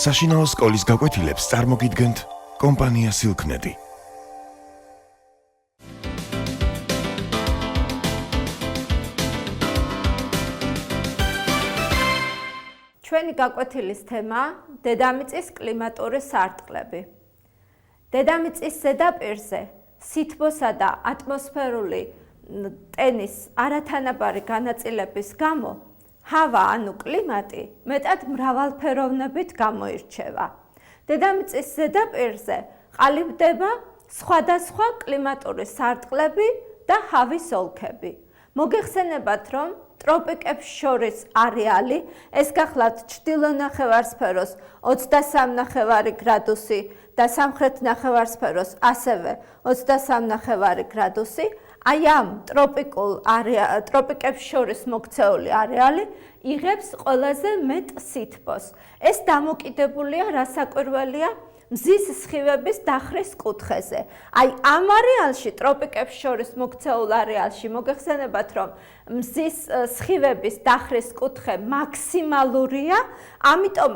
საშინაო სკოლის გაკვეთილებს წარმოგიდგენთ კომპანია სილქნეტი. ჩვენი გაკვეთილის თემა დედამიწის კლიმატური სარტყლები. დედამიწის ზედაპირზე სითბოსა და ატმოსფერული ტენის არათანაბარი განაწილების გამო ჰავა ანუ კლიმატი მეტად მრავალფეროვნებით გამოირჩევა. დედამიწის ზედაპირზე ყალიბდება სხვადასხვა კლიმატური სარტყლები და ჰავის ოლქები. მოგეხსენებათ, რომ ტროპიკებს შორის არეალი, ეს გახლავთ ჩრდილო ნახევარსფეროს 23 გრადუსი და სამხრეთ ნახევარსფეროს ასევე 23 გრადუსი, აი ამ ტროპიკებს შორის მოქცეული არეალი იღებს ყველაზე მეტ სითბოს. ეს დამოკიდებულია რა საკვირველია მზის სხივების დახრის კუთხეზე. აი ამ არეალში, ტროპიკებს შორის მოქცეულ არეალში მოგეხსენებათ, რომ მზის სხივების დახრის კუთხე მაქსიმალურია, ამიტომ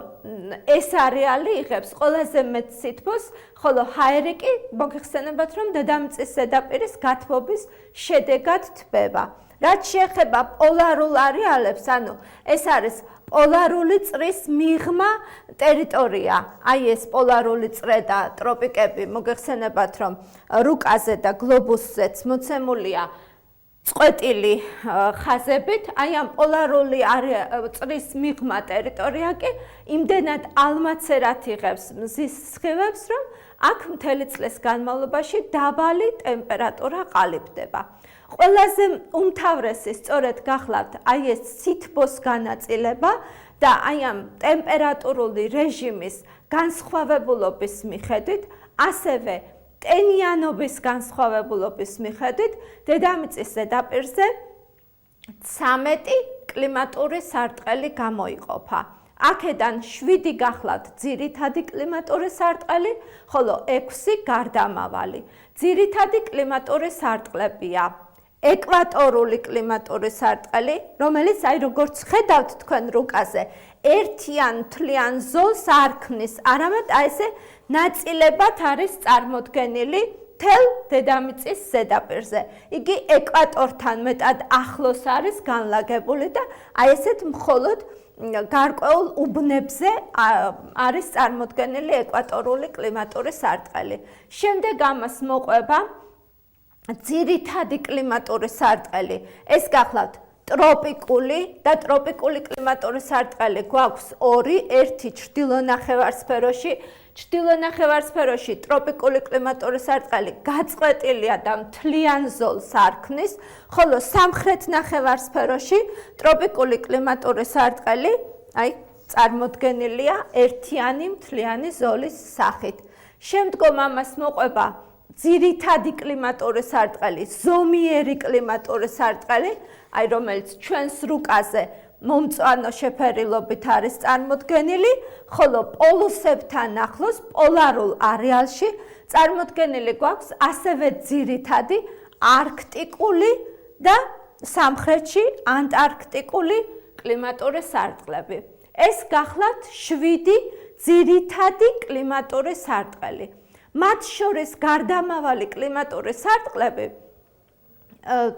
ეს არეალი იღებს ყველაზე მეტ სითბოს, ხოლო ჰაერი კი მოგეხსენებათ, რომ დედამიწის ზედაპირის გათბობის შედეგად თბება. რაც შეეხება პოლარულ არეალებს, ანუ ეს არის პოლარული წრის მიღმა ტერიტორია. აი ეს პოლარული წრე და ტროპიკები მოგეხსენებათ, რომ რუკაზე და გლობუსზეც მოცემულია წყვეტილი ხაზებით. აი ამ პოლარული წრის მიღმა ტერიტორია კი იმდენად ალმაცერად იღებს მზის სხივებს, რომ აქ მთელი წლის განმავლობაში დაბალი ტემპერატურა ყალიბდება. ყველაზე უმთავრესი სწორედ გახლავთ აი ეს სითბოს განაწილება და აი ამ ტემპერატურული რეჟიმის განსხვავებულობის მიხედვით, ასევე ტენიანობის განსხვავებულობის მიხედვით დედამიწის ზედაპირზე 13 კლიმატური სარტყელი გამოიყოფა. აქედან 7 გახლავთ ძირითადი კლიმატური სარტყელი, ხოლო 6 გარდამავალი. ძირითადი კლიმატური სარტყლებია ეკვატორული კლიმატური სარტყელი, რომელიც აი როგორც ხედავთ თქვენ რუკაზე, ერთიან მთლიან ზოლს არ ქმნის, არამედ აი ესე ნაწილებად არის წარმოდგენილი მთელ დედამიწის ზედაპირზე. იგი ეკვატორთან მეტად ახლოს არის განლაგებული და აი ესეთ მხოლოდ გარკვეულ უბნებზე არის წარმოდგენილი ეკვატორული კლიმატური სარტყელი. შემდეგ ამას მოყვება ძირითადი კლიმატური სარტყელი. ეს გახლავთ ტროპიკული და ტროპიკული კლიმატური სარტყელი გვაქვს ორი, ერთი ჩრდილო ნახევარსფეროში. ჩრდილო ნახევარსფეროში ტროპიკული კლიმატური სარტყელი გაწყვეტილია და მთლიან ზოლს არ ქმნის, ხოლო სამხრეთ ნახევარსფეროში ტროპიკული კლიმატური სარტყელი აი წარმოდგენილია ერთიანი მთლიანი ზოლის სახით. შემდგომ ამას მოყვება ძირითადი კლიმატური სარტყელი, ზომიერი კლიმატური სარტყელი, აი რომელიც ჩვენს რუკაზე მომწვანო შეფერილობით არის წარმოდგენილი, ხოლო პოლუსებთან ახლოს პოლარულ არეალში წარმოდგენილი გვაქვს ასევე ძირითადი არქტიკული და სამხრეთში ანტარქტიკული კლიმატური სარტყლები. ეს გახლავთ 7 ძირითადი კლიმატური სარტყელი. მათ შორის გარდამავალი კლიმატური სარტყლები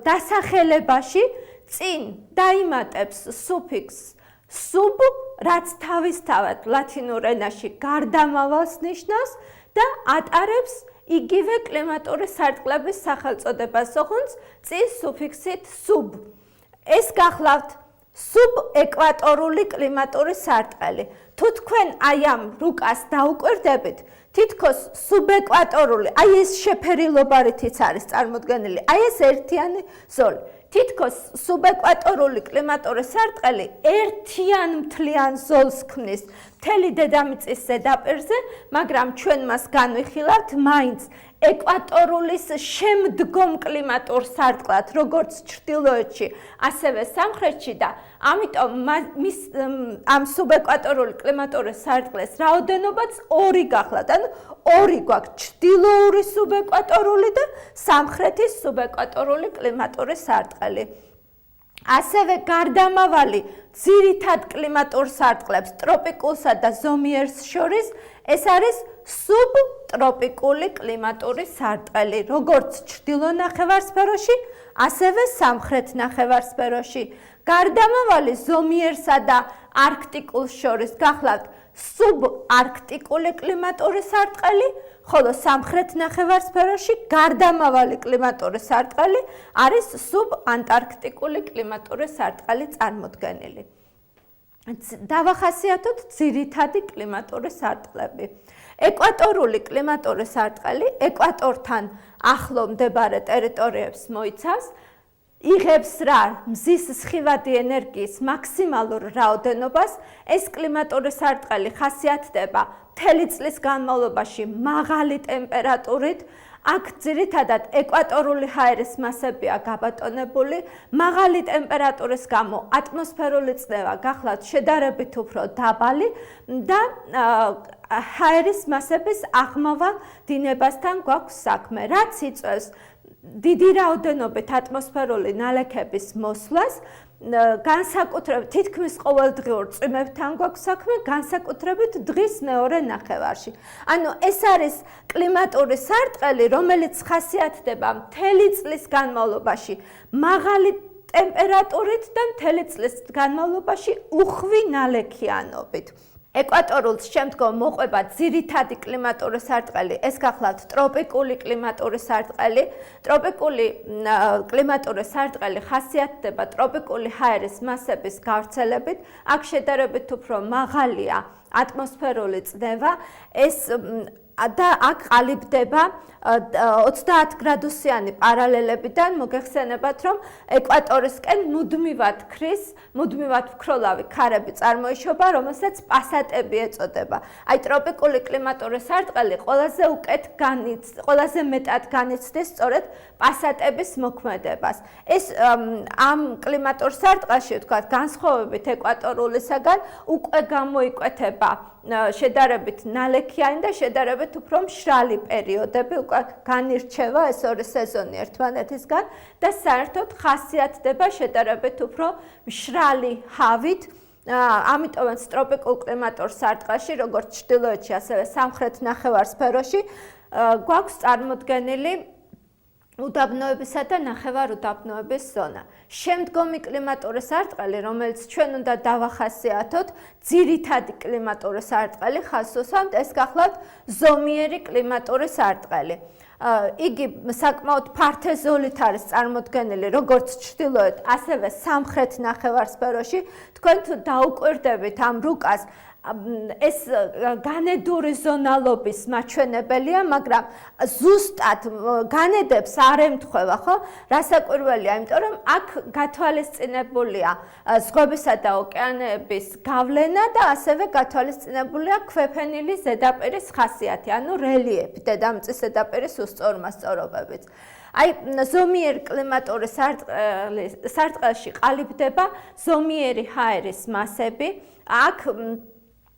დასახელებაში წინ დაიმატებს სუფიქსს sub, რაც თავისთავად ლათინურ ენაში გარდამავალს ნიშნავს და ატარებს იგივე კლიმატური სარტყლების სახელწოდებას, ოღონდ წინ სუფიქსით sub. ეს გახლავთ სუბეკვატორული კლიმატური სარტყელი. თუ თქვენ აი ამ რუკას დაუკვირდებით, თითქოს სუბეკვატორული, აი ეს შეფერილობა რითიც არის წარმოდგენილი, აი ეს ერთიანი ზოლი. თითქოს სუბეკვატორული კლიმატური სარტყელი ერთიან მთლიან ზოლს ქმნის მთელი დედამიწის ზედაპირზე, მაგრამ ჩვენ მას განვიხილავთ მაინც ეკვატორის შემდგომ კლიმატურ სარტყლად, როგორც ჩრდილოეთში, ასევე სამხრეთში და ამიტომ ამ სუბეკვატორული კლიმატური სარტყლის რაოდენობაც 2 გახლავთ. ანუ 2 გვაქვს ჩრდილოური სუბეკვატორული და სამხრეთის სუბეკვატორული კლიმატური სარტყელი. ასევე გარდამავალი ძირითად კლიმატურ სარტყლებს ტროპიკულსა და ზომიერს შორის ეს არის სუბტროპიკული კლიმატური სარტყელი, როგორც ჩრდილო ნახევარსფეროში, ასევე სამხრეთ ნახევარსფეროში. გარდამავალი ზომიერსა და არქტიკულს შორის გახლავთ სუბარქტიკული კლიმატური სარტყელი, ხოლო სამხრეთ ნახევარსფეროში გარდამავალი კლიმატური სარტყელი არის სუბანტარქტიკული კლიმატური სარტყელი წარმოდგენილი. დავახასიათოთ ძირითადი კლიმატური სარტყლები. ეკვატორული კლიმატური სარტყელი ეკვატორთან ახლო მდებარე ტერიტორიებს მოიცავს, იღებს რა მზის სხივადი ენერგიის მაქსიმალურ რაოდენობას. ეს კლიმატური სარტყელი ხასიათდება მთელი წლის განმავლობაში მაღალი ტემპერატურით. აქ ძირითადად ეკვატორული ჰაერის მასებია გაბატონებული, მაღალი ტემპერატურის გამო ატმოსფერული წნევა გახლავთ შედარებით უფრო დაბალი და ჰაერის მასების აღმავა დინებასთან გვაქვს საქმე, რაც იწვევს დიდი რაოდენობით ატმოსფერული ნალექების მოსვლას, განსაკუთრებით თითქმის ყოველდღიურ წვიმებთან გვაქვს საქმე, განსაკუთრებით დღის მეორე ნახევარში. ანუ ეს არის კლიმატური სარტყელი, რომელიც ხასიათდება მთელი წლის განმავლობაში მაღალი ტემპერატურით და მთელი წლის განმავლობაში უხვი ნალექიანობით. ეკვატორულს შემდგომ მოყვება ძირითადი კლიმატური სარტყელი, ეს გახლავთ ტროპიკული კლიმატური სარტყელი. ტროპიკული კლიმატური სარტყელი ხასიათდება ტროპიკული ჰაერის მასების გავრცელებით, აქ შედარებით უფრო მაღალია ატმოსფერული წნევა, ეს და აქ ყალიბდება 30 გრადუსიანი პარალელებიდან. მოგეხსენებათ, რომ ეკვატორისკენ მუდმივად ქრის, მუდმივად ფქროლავი ქარები წარმოიშობა, რომელსაც პასატები ეწოდება. აი ტროპიკული კლიმატური სარტყელი ყველაზე მეტად განიცდის სწორედ პასატების მოქმედებას. ეს ამ კლიმატურ სარტყელში, ვთქვათ, განსხვავებით ეკვატორულისაგან, უკვე გამოიკვეთება შედარებით ნალექიანი და შედარებით უფრო მშრალი პერიოდები, უკვე განირჩევა ეს ორი სეზონი ერთმანეთისგან და საერთოდ ხასიათდება შედარებით უფრო მშრალი ჰავით. ამიტომაც ტროპიკულ კლიმატურ სარტყელში, როგორც ჩრდილოეთში, ასევე სამხრეთ ნახევარსფეროში, გვაქვს წარმოდგენილი უდაბნოებისა და ნახევარუდაბნოების ზონა. შემდგომი კლიმატური სარტყელი, რომელიც ჩვენ უნდა დავახასიათოთ, ძირითადი კლიმატური სარტყელი ხაზს უსვამთ, ეს გახლავთ ზომიერი კლიმატური სარტყელი. იგი საკმაოდ ფართეზოლით არის წარმოდგენილი როგორც ჩრდილოეთ, ასევე სამხრეთ ნახევარსფეროში. თქვენ თუ დაუკვირდებით ამ რუკას, ეს განედური ზონალობის მაჩვენებელია, მაგრამ ზუსტად განედებს არ ემთხვევა, ხო? რასაკვირველია, იმიტომ რომ აქ გათვალისწინებულია ზღვებისა და ოკეანეების გავლენა და ასევე გათვალისწინებულია ქვეფენილი ზედაპირის ხასიათი, ანუ რელიეფი, დედამიწის ზედაპირის უსწორმასწორობებიც. აი ზომიერ კლიმატური სარტყელში ყალიბდება ზომიერი ჰაერის მასები, აქ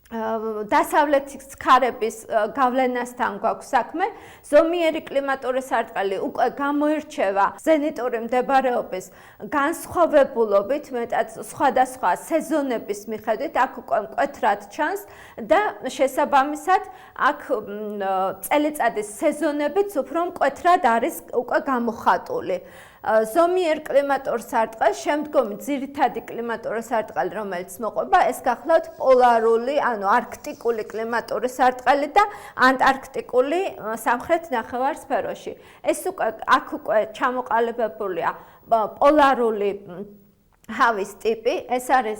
დასავლეთის ქარების გავლენასთან გვაქვს საქმე. ზომიერი კლიმატური სარტყელი უკვე გამოირჩევა ზენიტური მდებარეობის განსხვავებულობით, მეტად სხვადასხვა სეზონების მიხედვით, აქ უკვე მკვეთრად ჩანს და შესაბამისად აქ წელიწადის სეზონებიც უფრო მკვეთრად არის უკვე გამოხატული. ზომიერ კლიმატურ სარტყელს შემდგომი ძირითადი კლიმატური სარტყელი, რომელიც მოყვება, ეს გახლავთ პოლარული, ანუ არქტიკული კლიმატური სარტყელი და ანტარქტიკული სამხრეთ ნახევარსფეროში. ეს აქ უკვე ჩამოყალიბებულია პოლარული ჰავის ტიპი, ეს არის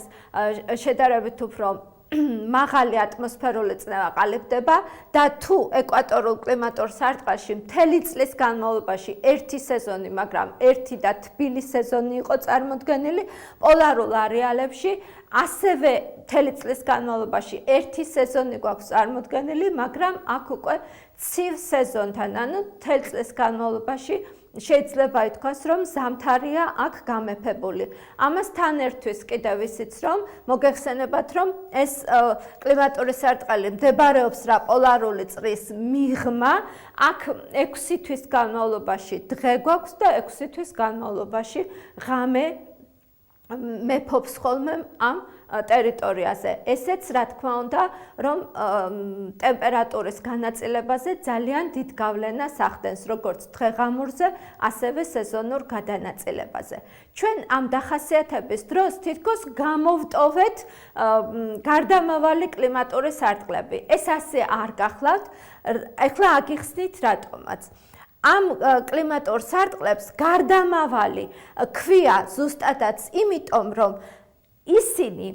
შედარებით უფრო მაღალი ატმოსფერული წნევა ყალიბდება და თუ ეკვატორულ კლიმატურ სარტყელში მთელი წლის განმავლობაში ერთი სეზონი, მაგრამ ერთი და თბილი სეზონი იყო წარმოდგენილი, პოლარულ არეალებში ასევე მთელი წლის განმავლობაში ერთი სეზონი გვაქვს წარმოდგენილი, მაგრამ აქ უკვე ცივ სეზონთან, ანუ მთელი წლის განმავლობაში შეიძლება ითქვას, რომ ზამთარია აქ გამეფებული. ამასთან ერთვის კიდევ ისიც, რომ მოგეხსენებათ, რომ ეს კლიმატური სარტყელი მდებარეობს რა პოლარული წრის მიღმა, აქ 6 თვის განმავლობაში დღე გვაქვს და 6 თვის განმავლობაში ღამე მეფობს ხოლმე ამ ტერიტორიაზე. ესეც რა თქმა უნდა, რომ ტემპერატურის განაწილებაზე ძალიან დიდ გავლენას ახდენს, როგორც დღეღამურზე, ასევე სეზონურ გადანაწილებაზე. ჩვენ ამ დახასიათების დროს თითქოს გამოვტოვეთ გარდამავალი კლიმატური სარტყლები. ეს ასე არ გახლავთ, ეხლა აგიხსნით რატომაც. ამ კლიმატურ სარტყლებს გარდამავალი ქვია ზუსტადაც იმიტომ, რომ ისინი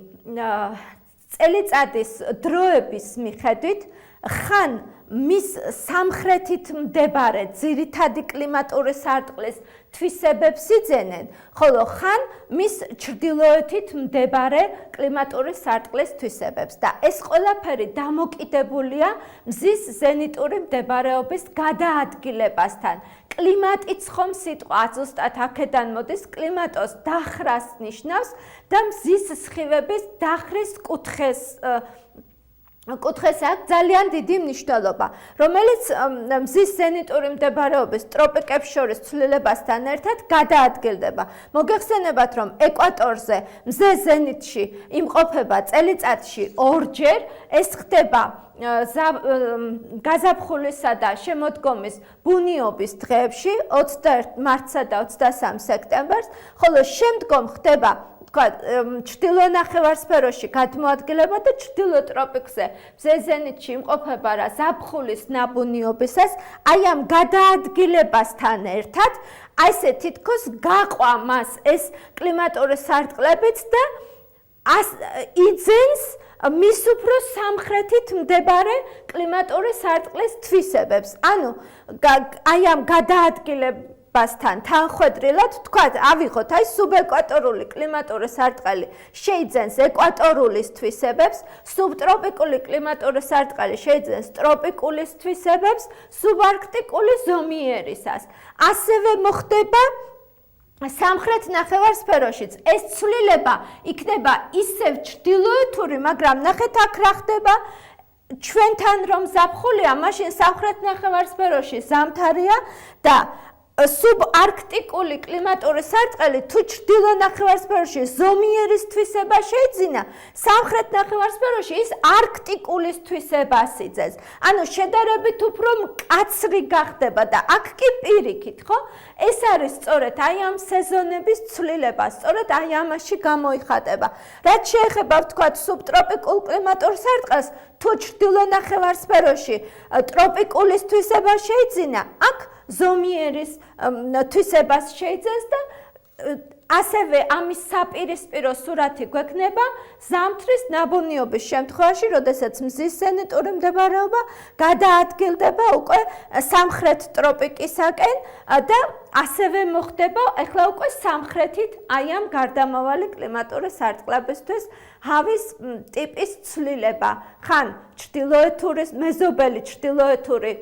წელიწადის დროების მიხედვით ხან მის სამხრეთით მდებარე ძირითადი კლიმატური სარტყლის თვისებებს იძენენ, ხოლო ხან მის ჩრდილოეთით მდებარე კლიმატური სარტყლის თვისებებს და ეს ყველაფერი დამოკიდებულია მზის ზენიტური მდებარეობის გადაადგილებასთან. კლიმატიც ხომ სიტყვა ზუსტად აქედან მოდის, კლიმატოს დახრას ნიშნავს და მზის სხივების დახვრის კუთხეს აქვს ძალიან დიდი მნიშვნელობა, რომელიც მზის ზენიტური მდებარეობის ტროპიკებს შორის ცვლილებასთან ერთად გადაადგილდება. მოგეხსენებათ, რომ ეკვატორზე მზე ზენიტში იმყოფება წელიწადში ორჯერ, ეს ხდება გაზაფხულისა და შემოდგომის ბუნიობის დღეებში 21 მარტსა და 23 სექტემბერს, ხოლო შემდგომ ხდება ჩრდილო ნახევარსფეროში გადმოადგილება და ჩრდილო ტროპიკზე მზე ზენიტში იმყოფება რა ზაფხულის ნაბუნიობისას, აი ამ გადაადგილებასთან ერთად აი ესე თითქოს გაყვა მას ეს კლიმატური სარტყლებიც და იძენს მის უფრო სამხრეთით მდებარე კლიმატური სარტყლის თვისებებს. ანუ აი ამ გადაადგილებასთან თანხვედრილად თქვათ, ავიღოთ აი სუბეკვატორული კლიმატური სარტყელი შეიძენს ეკვატორის თვისებებს, სუბტროპიკული კლიმატური სარტყელი შეიძენს ტროპიკულის თვისებებს, სუბარქტიკული ზომიერისას. ასევე მოხდება სამხრეთ ნახევარსფეროშიც ეს ცვლილება იქნება ისევ ჩრდილოეთური, მაგრამ ნახეთ აქ რა ხდება, ჩვენთან რომ ზაფხულია, მაშინ სამხრეთ ნახევარსფეროში ზამთარია და სუბარქტიკული კლიმატური სარტყელი თუ ჩრდილო ნახევარსფეროში ზომიერის თვისება შეიძინა, სამხრეთ ნახევარსფეროში ის არქტიკულის თვისებას იძენს. ანუ შედარებით უფრო მკაცრი გახდება და აქ კი პირიქით, ხო? ეს არის სწორედ აი ამ სეზონების ცვლილება, სწორედ აი ამაში გამოიხატება. რაც შეეხება ვთქვათ სუბტროპიკულ კლიმატურ სარტყელს, თუ ჩრდილო ნახევარსფეროში ტროპიკულის თვისება შეიძინა, აქ ზომიერის თვისებას შეიძენს და ასევე ამის საპირისპირო სურათი გვექნება ზამთრის ნაბუნიობის შემთხვევაში, როდესაც მზის ზენიტური მდებარეობა გადაადგილდება უკვე სამხრეთ ტროპიკისაკენ და ასევე მოხდება ახლა უკვე სამხრეთით აი ამ გარდამავალი კლიმატური სარტყლებისთვის ჰავის ტიპის ცვლილება. ხან ჩრდილოეთური, მეზობელი ჩრდილოეთური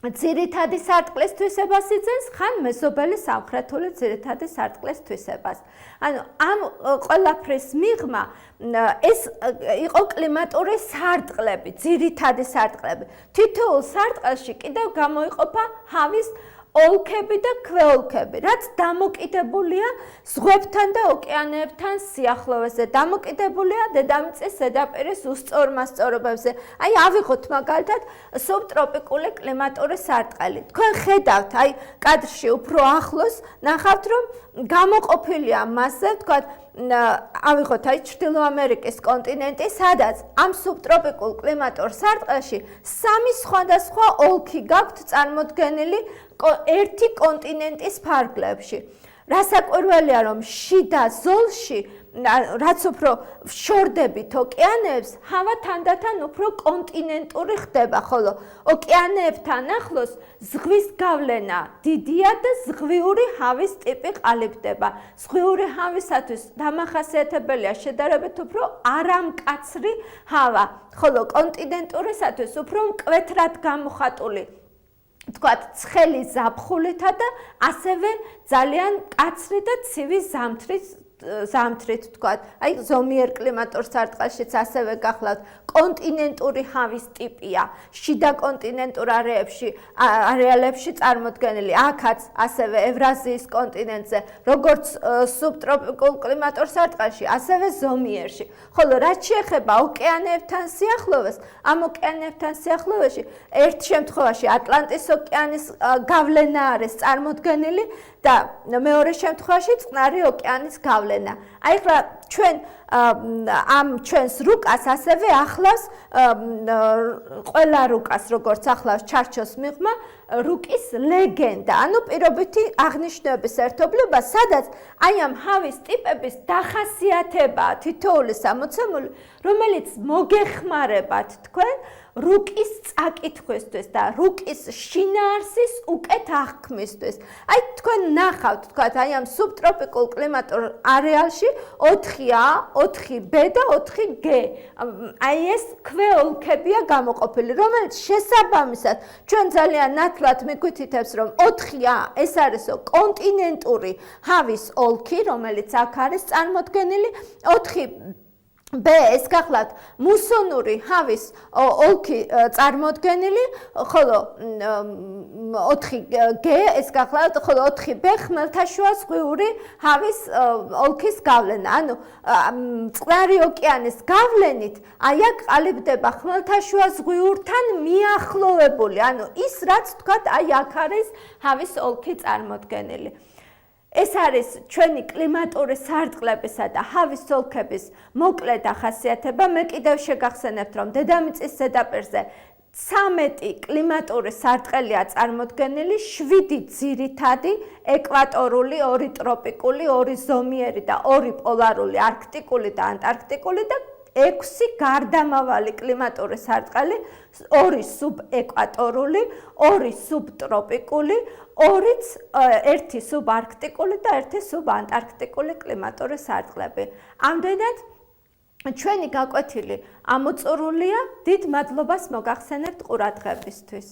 ძირითადი სარტყლის თვისებას იძენს, ხან მეზობელი სამხრეთული ძირითადი სარტყლის თვისებას. ანუ ამ ყველაფრის მიღმა ეს იყო კლიმატური სარტყლები, ძირითადი სარტყლები. თითოეულ სარტყელში კიდევ გამოიყოფა ჰავის ოლქები და ქვეოლქები, რაც დამოკიდებულია ზღვებთან და ოკეანეებთან სიახლოვეზე, დამოკიდებულია დედამიწის ზედაპირის უსწორმასწორობებზე. აი ავიღოთ მაგალითად სუბტროპიკული კლიმატური სარტყელი. თქვენ ხედავთ, აი კადრში უფრო ახლოს ნახავთ, რომ გამოყოფილია მასზე, ვთქვათ, ავიღოთ აი ჩრდილო ამერიკის კონტინენტი, სადაც ამ სუბტროპიკულ კლიმატურ სარტყელში სამი სხვადასხვა ოლქი გაქვთ წარმოდგენილი ერთი კონტინენტის ფარგლებში. რასაკვირველია, რომ შიდა ზოლში, რაც უფრო შორდებით ოკეანეებს, ჰავა თანდათან უფრო კონტინენტური ხდება, ხოლო ოკეანეებთან ახლოს ზღვის გავლენა დიდია და ზღვიური ჰავის ტიპი ყალიბდება. ზღვიური ჰავისათვის დამახასიათებელია შედარებით უფრო არამკაცრი ჰავა, ხოლო კონტინენტურისათვის უფრო მკვეთრად გამოხატული თქვათ ცხელი ზაფხულითა და ასევე ძალიან მკაცრი და ცივი ზამთრის ზამთრით ვთქვათ, აი ზომიერ კლიმატურ სარტყელშიც ასევე გახლავთ კონტინენტური ჰავის ტიპია, შიდა კონტინენტურ არეალებში წარმოდგენილი, აქაც ასევე ევრაზიის კონტინენტზე, როგორც სუბტროპიკულ კლიმატურ სარტყელში, ასევე ზომიერში. ხოლო რაც შეეხება ოკეანეებთან სიახლოვეს, ამ ოკეანეებთან სიახლოვეში ერთ შემთხვევაში ატლანტის ოკეანის გავლენა არის წარმოდგენილი და მეორე შემთხვევაში წყნარი ოკეანის გავლენა. აი ხლა ჩვენ ამ ჩვენს რუკას ასევე ახლავს ყველა რუკას, როგორც ახლავს ჩარჩოს მიღმა, რუკის ლეგენდა, ანუ პირობითი აღნიშნების ერთობლება, სადაც აი ამ ჰავის ტიპების დახასიათებაა თითოეული სამოცემული, რომელიც მოგეხმარებათ თქვენ რუკის წაკითხვისთვის და რუკის შინაარსის უკეთ აღქმისთვის. აი თქვენ ნახავთ, თქვათ, აი ამ სუბტროპიკულ კლიმატურ არეალში 4A, 4B და 4G. აი ეს ქვეოლქებია გამოყოფილი, რომელიც შესაბამისად ჩვენ ძალიან ნათლად მიგვითითებს, რომ 4A ეს არისო კონტინენტური ჰავის ოლქი, რომელიც აქ არის წარმოდგენილი, 4B ეს გახლავთ მუსონური ჰავის ოლქი წარმოდგენილი, ხოლო 4G ეს გახლავთ, ხოლო 4B ხმელთაშუა ზღვიური ჰავის ოლქის გავლენა. ანუ წყნარი ოკეანის გავლენით აი აქ ყალიბდება ხმელთაშუა ზღვიურთან მიახლოვებული, ანუ ის რაც თქვათ აი აქ არის ჰავის ოლქი წარმოდგენილი. ეს არის ჩვენი კლიმატური სარტყლებისა და ჰავის ოლქების მოკლე დახასიათება. მე კიდევ შეგახსენებთ, რომ დედამიწის ზედაპირზე 13 კლიმატური სარტყელია წარმოდგენილი, 7 ძირითადი, ეკვატორული, 2 ტროპიკული, 2 ზომიერი და 2 პოლარული, არქტიკული და ანტარქტიკული და 6 გარდამავალი კლიმატური სარტყელი, 2 სუბეკვატორული, 2 სუბტროპიკული, 1 სუბარქტიკული და 1 სუბანტარქტიკული კლიმატური სარტყლები. ამდენად ჩვენი გაკვეთილი ამოწურულია. დიდ მადლობას მოგახსენებთ ყურადღებისთვის.